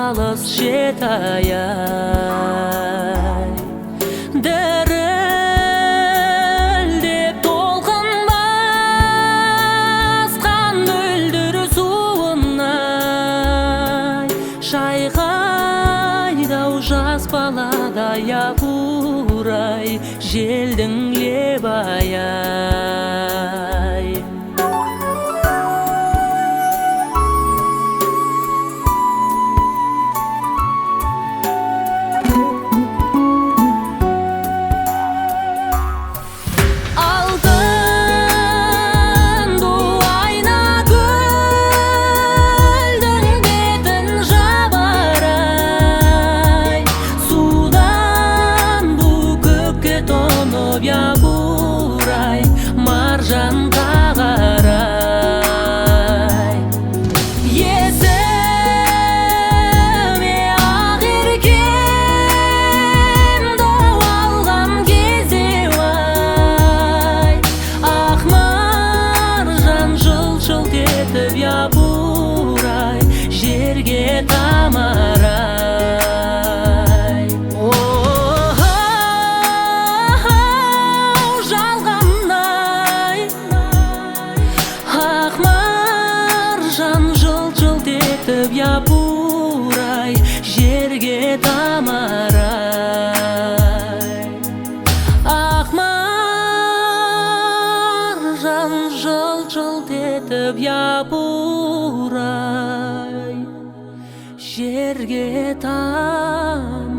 алыс шет аяй. Дірілдеп толқын басқан мөлдір суынай, шайқайдау жас баладай апурай, желдің лебаяй. Маржан тағарай, есіме ақ еркем алған кезеу-ай, ақ маржан жылт-жылт етіп япырай, жерге тамарай. Япырай, жерге тамарай. Ақ маржан жылт-жылт етіп япырай, жерге тамарай.